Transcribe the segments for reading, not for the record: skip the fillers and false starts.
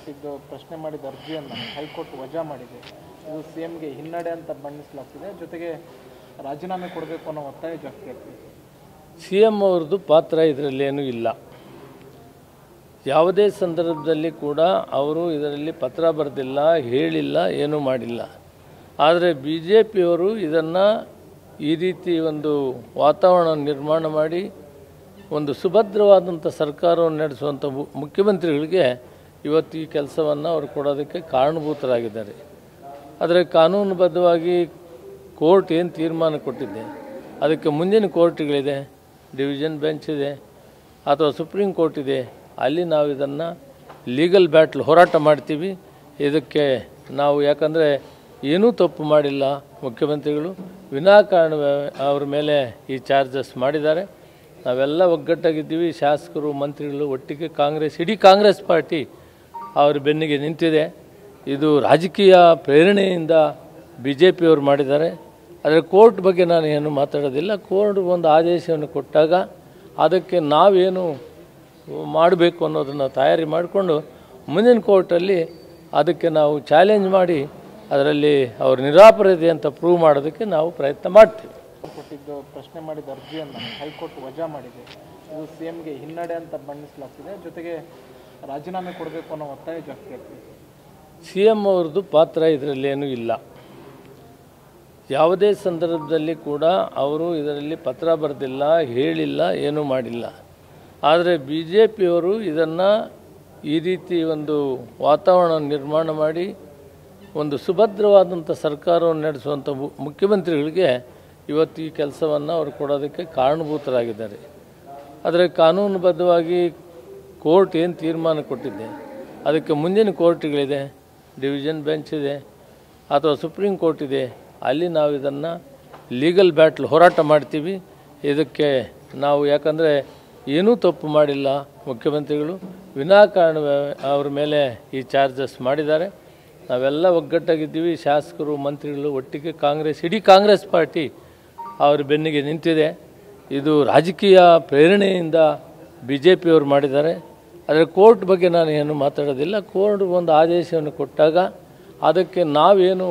ಕೊಟ್ಟಿದ್ದು ಪ್ರಶ್ನೆ ಮಾಡಿದ ಅರ್ಜಿಯನ್ನು ಹೈಕೋರ್ಟ್ ವಜಾ ಮಾಡಿದೆ. ಇದು ಸಿಎಂಗೆ ಹಿನ್ನಡೆ ಅಂತ ಬಣ್ಣಿಸಲಾಗ್ತಿದೆ. ಜೊತೆಗೆ ರಾಜೀನಾಮೆ ಕೊಡಬೇಕು ಅನ್ನೋ ಒತ್ತಾಯ ಜಾಸ್ತಿ ಆಗ್ತಿದೆ. ಸಿಎಂ ಅವ್ರದ್ದು ಪಾತ್ರ ಇದರಲ್ಲೇನೂ ಇಲ್ಲ. ಯಾವುದೇ ಸಂದರ್ಭದಲ್ಲಿ ಕೂಡ ಅವರು ಇದರಲ್ಲಿ ಪತ್ರ ಬರೆದಿಲ್ಲ, ಹೇಳಿಲ್ಲ, ಏನೂ ಮಾಡಿಲ್ಲ. ಆದರೆ BJPಯವರು ಇದನ್ನು ಈ ರೀತಿ ಒಂದು ವಾತಾವರಣ ನಿರ್ಮಾಣ ಮಾಡಿ ಒಂದು ಸುಭದ್ರವಾದಂಥ ಸರ್ಕಾರವನ್ನು ನಡೆಸುವಂಥ ಮುಖ್ಯಮಂತ್ರಿಗಳಿಗೆ ಇವತ್ತು ಈ ಕೆಲಸವನ್ನು ಅವರು ಕೊಡೋದಕ್ಕೆ ಕಾರಣಭೂತರಾಗಿದ್ದಾರೆ. ಆದರೆ ಕಾನೂನುಬದ್ಧವಾಗಿ ಕೋರ್ಟ್ ಏನು ತೀರ್ಮಾನ ಕೊಟ್ಟಿದೆ, ಅದಕ್ಕೆ ಮುಂದಿನ ಕೋರ್ಟ್ಗಳಿದೆ, ಡಿವಿಷನ್ ಬೆಂಚ್ ಇದೆ ಅಥವಾ ಸುಪ್ರೀಂ ಕೋರ್ಟ್ ಇದೆ, ಅಲ್ಲಿ ನಾವು ಇದನ್ನು ಲೀಗಲ್ ಬ್ಯಾಟ್ಲ್ ಹೋರಾಟ ಮಾಡ್ತೀವಿ. ಇದಕ್ಕೆ ನಾವು ಯಾಕಂದರೆ ಏನೂ ತಪ್ಪು ಮಾಡಿಲ್ಲ, ಮುಖ್ಯಮಂತ್ರಿಗಳು ವಿನಾಕಾರಣ ಅವ್ರ ಮೇಲೆ ಈ ಚಾರ್ಜಸ್ ಮಾಡಿದ್ದಾರೆ. ನಾವೆಲ್ಲ ಒಗ್ಗಟ್ಟಾಗಿದ್ದೀವಿ, ಶಾಸಕರು ಮಂತ್ರಿಗಳು ಒಟ್ಟಿಗೆ ಇಡೀ ಕಾಂಗ್ರೆಸ್ ಪಾರ್ಟಿ ಅವ್ರ ಬೆನ್ನಿಗೆ ನಿಂತಿದೆ. ಇದು ರಾಜಕೀಯ ಪ್ರೇರಣೆಯಿಂದ BJPಯವರು ಮಾಡಿದ್ದಾರೆ. ಆದರೆ ಕೋರ್ಟ್ ಬಗ್ಗೆ ನಾನು ಏನು ಮಾತಾಡೋದಿಲ್ಲ. ಕೋರ್ಟ್ ಒಂದು ಆದೇಶವನ್ನು ಕೊಟ್ಟಾಗ ಅದಕ್ಕೆ ನಾವೇನು ಮಾಡಬೇಕು ಅನ್ನೋದನ್ನು ತಯಾರಿ ಮಾಡಿಕೊಂಡು ಮುಂದಿನ ಕೋರ್ಟಲ್ಲಿ ಅದಕ್ಕೆ ನಾವು ಚಾಲೆಂಜ್ ಮಾಡಿ ಅದರಲ್ಲಿ ಅವ್ರ ನಿರಾಪರಾಧಿ ಅಂತ ಪ್ರೂವ್ ಮಾಡೋದಕ್ಕೆ ನಾವು ಪ್ರಯತ್ನ ಮಾಡ್ತೀವಿ. ಕೊಟ್ಟಿದ್ದು ಪ್ರಶ್ನೆ ಮಾಡಿದ ಅರ್ಜಿಯನ್ನು ಹೈಕೋರ್ಟ್ ವಜಾ ಮಾಡಿದೆ. ಇದು ಸಿಎಂಗೆ ಹಿನ್ನಡೆ ಅಂತ ಬಣ್ಣಿಸಲಾಗ್ತಿದೆ. ಜೊತೆಗೆ ರಾಜೀನಾಮೆ ಕೊಡಬೇಕು ಅನ್ನೋ ಒತ್ತಾಯ ಜಾಸ್ತಿ ಆಗ್ತಿದೆ. ಸಿಎಂ ಅವ್ರದ್ದು ಪಾತ್ರ ಇದರಲ್ಲೇನೂ ಇಲ್ಲ. ಯಾವುದೇ ಸಂದರ್ಭದಲ್ಲಿ ಕೂಡ ಅವರು ಇದರಲ್ಲಿ ಪತ್ರ ಬರೆದಿಲ್ಲ, ಹೇಳಿಲ್ಲ, ಏನೂ ಮಾಡಿಲ್ಲ. ಆದರೆ BJPಯವರು ಇದನ್ನು ಈ ರೀತಿ ಒಂದು ವಾತಾವರಣ ನಿರ್ಮಾಣ ಮಾಡಿ ಒಂದು ಸುಭದ್ರವಾದಂಥ ಸರ್ಕಾರವನ್ನು ನಡೆಸುವಂಥ ಮುಖ್ಯಮಂತ್ರಿಗಳಿಗೆ ಇವತ್ತು ಈ ಕೆಲಸವನ್ನು ಅವರು ಕೊಡೋದಕ್ಕೆ ಕಾರಣಭೂತರಾಗಿದ್ದಾರೆ. ಆದರೆ ಕಾನೂನುಬದ್ಧವಾಗಿ ಕೋರ್ಟ್ ಏನು ತೀರ್ಮಾನ ಕೊಟ್ಟಿದೆ, ಅದಕ್ಕೆ ಮುಂದಿನ ಕೋರ್ಟ್ಗಳಿದೆ, ಡಿವಿಷನ್ ಬೆಂಚ್ ಇದೆ ಅಥವಾ ಸುಪ್ರೀಂ ಕೋರ್ಟ್ ಇದೆ, ಅಲ್ಲಿ ನಾವು ಇದನ್ನು ಲೀಗಲ್ ಬ್ಯಾಟ್ಲ್ ಹೋರಾಟ ಮಾಡ್ತೀವಿ. ಇದಕ್ಕೆ ನಾವು ಯಾಕಂದರೆ ಏನೂ ತಪ್ಪು ಮಾಡಿಲ್ಲ, ಮುಖ್ಯಮಂತ್ರಿಗಳು ವಿನಾಕಾರಣ ಅವ್ರ ಮೇಲೆ ಈ ಚಾರ್ಜಸ್ ಮಾಡಿದ್ದಾರೆ. ನಾವೆಲ್ಲ ಒಗ್ಗಟ್ಟಾಗಿದ್ದೀವಿ, ಶಾಸಕರು ಮಂತ್ರಿಗಳು ಒಟ್ಟಿಗೆ ಇಡೀ ಕಾಂಗ್ರೆಸ್ ಪಾರ್ಟಿ ಅವ್ರ ಬೆನ್ನಿಗೆ ನಿಂತಿದೆ. ಇದು ರಾಜಕೀಯ ಪ್ರೇರಣೆಯಿಂದ BJPಯವರು ಮಾಡಿದ್ದಾರೆ. ಆದರೆ ಕೋರ್ಟ್ ಬಗ್ಗೆ ನಾನು ಏನು ಮಾತಾಡೋದಿಲ್ಲ. ಕೋರ್ಟ್ ಒಂದು ಆದೇಶವನ್ನು ಕೊಟ್ಟಾಗ ಅದಕ್ಕೆ ನಾವೇನು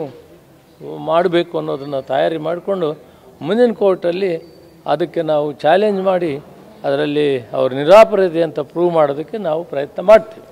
ಮಾಡಬೇಕು ಅನ್ನೋದನ್ನು ತಯಾರಿ ಮಾಡಿಕೊಂಡು ಮುಂದಿನ ಕೋರ್ಟಲ್ಲಿ ಅದಕ್ಕೆ ನಾವು ಚಾಲೆಂಜ್ ಮಾಡಿ ಅದರಲ್ಲಿ ಅವ್ರ ನಿರಾಪರಾಧಿ ಅಂತ ಪ್ರೂವ್ ಮಾಡೋದಕ್ಕೆ ನಾವು ಪ್ರಯತ್ನ ಮಾಡ್ತೀವಿ.